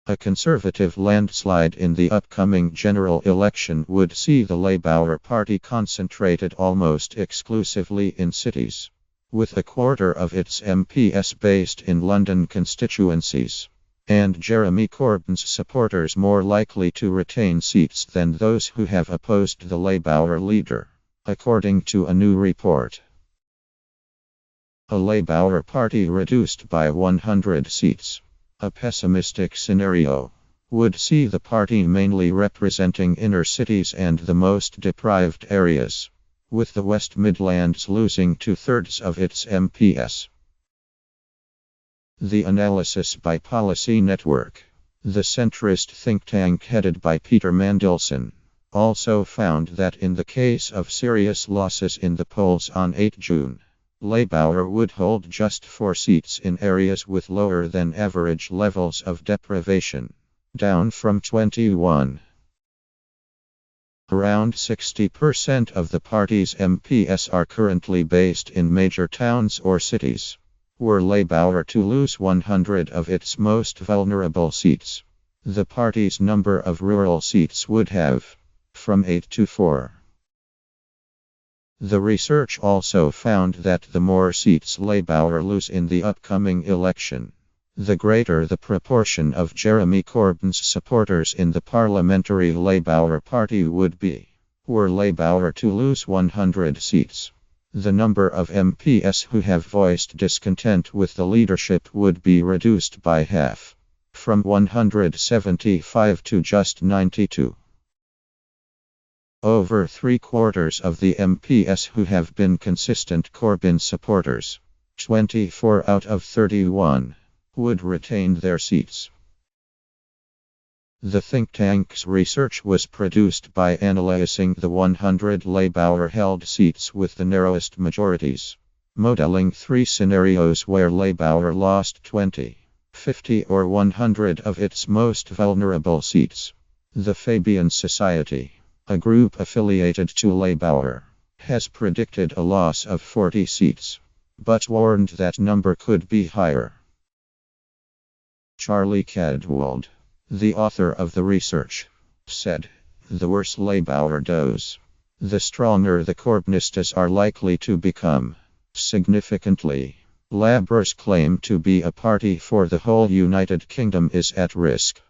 A Conservative landslide in the upcoming general election would see the Labour Party concentrated almost exclusively in cities, with a quarter of its MPs based in London constituencies, and Jeremy Corbyn's supporters more likely to retain seats than those who have opposed the Labour leader, according to a new report. A Labour Party reduced by 100 seats, a pessimistic scenario, would see the party mainly representing inner cities and the most deprived areas, with the West Midlands losing 2/3 of its MPs. The analysis by Policy Network, the centrist think tank headed by Peter Mandelson, also found that in the case of serious losses in the polls on 8 June, Labour would hold just 4 seats in areas with lower than average levels of deprivation, down from 21. Around 60% of the party's MPs are currently based in major towns or cities. Were Labour to lose 100 of its most vulnerable seats, the party's number of rural seats would have from 8 to 4. The research also found that the more seats Labour lose in the upcoming election, the greater the proportion of Jeremy Corbyn's supporters in the parliamentary Labour Party would be. Were Labour to lose 100 seats, the number of MPs who have voiced discontent with the leadership would be reduced by half, from 175 to just 92. Over 3/4 of the MPs who have been consistent Corbyn supporters, 24 out of 31, would retain their seats. The think tank's research was produced by analyzing the 100 Labour-held seats with the narrowest majorities, modeling 3 scenarios where Labour lost 20, 50 or 100 of its most vulnerable seats. The Fabian Society, a group affiliated to Labour, has predicted a loss of 40 seats, but warned that number could be higher. Charlie Cadwald, the author of the research, said, "The worse Labour does, the stronger the Corbynistas are likely to become. Significantly, Labour's claim to be a party for the whole United Kingdom is at risk."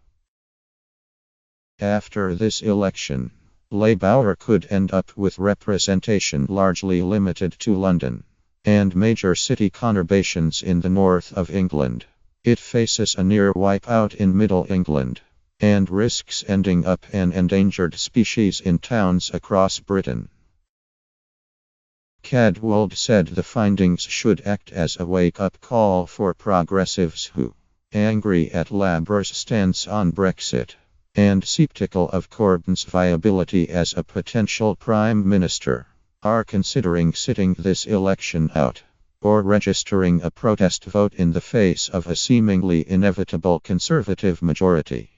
After this election, Labour could end up with representation largely limited to London and major city conurbations in the north of England. It faces a near wipeout in Middle England, and risks ending up an endangered species in towns across Britain. Cadwald said the findings should act as a wake-up call for progressives who, angry at Labour's stance on Brexit, and sceptical of Corbyn's viability as a potential Prime Minister, are considering sitting this election out, or registering a protest vote in the face of a seemingly inevitable Conservative majority.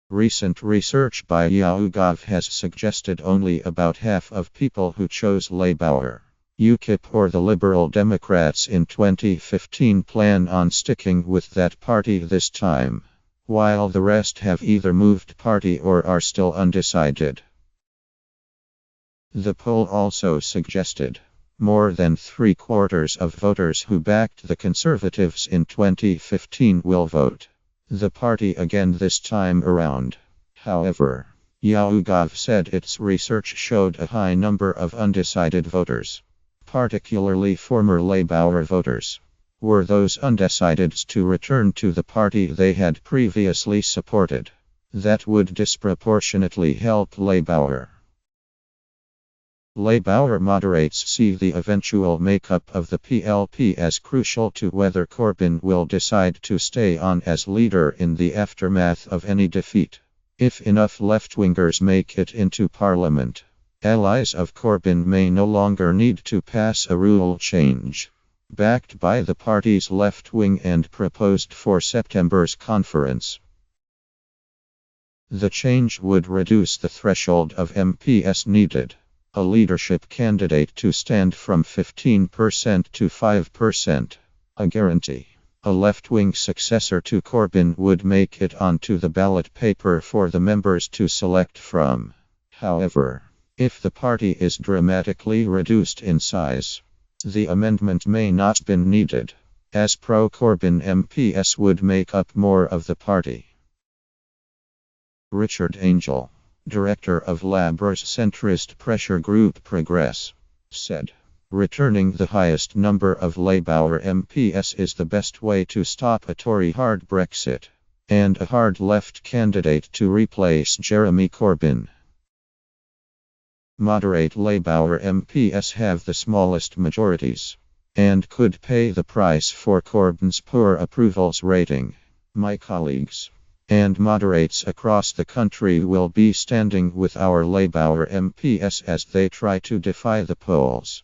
Recent research by do.As has suggested only about half of people who chose Labour, UKIP or the Liberal Democrats in 2015 plan on sticking with that party this time, while the rest have either moved party or are still undecided. The poll also suggested more than 3/4 of voters who backed the Conservatives in 2015 will vote the party again this time around. However, do.As said its research showed a high number of undecided voters, particularly former Labour voters, were those undecided to return to the party they had previously supported. That would disproportionately help Labour. Labour moderates see the eventual makeup of the PLP as crucial to whether Corbyn will decide to stay on as leader in the aftermath of any defeat. If enough left-wingers make it into Parliament, allies of Corbyn may no longer need to pass a rule change, backed by the party's left wing and proposed for September's conference. The change would reduce the threshold of MPs needed, a leadership candidate to stand from 15% to 5%, a guarantee A left-wing successor to Corbyn would make it onto the ballot paper for the members to select from. However, if the party is dramatically reduced in size, the amendment may not be needed, as pro-Corbyn MPs would make up more of the party. Richard Angel, director of Labour's centrist pressure group Progress, said, "Returning the highest number of Labour MPs is the best way to stop a Tory hard Brexit and a hard left candidate to replace Jeremy Corbyn." Moderate Labour MPs have the smallest majorities and could pay the price for Corbyn's poor approvals rating. My colleagues and moderates across the country will be standing with our Labour MPs as they try to defy the polls.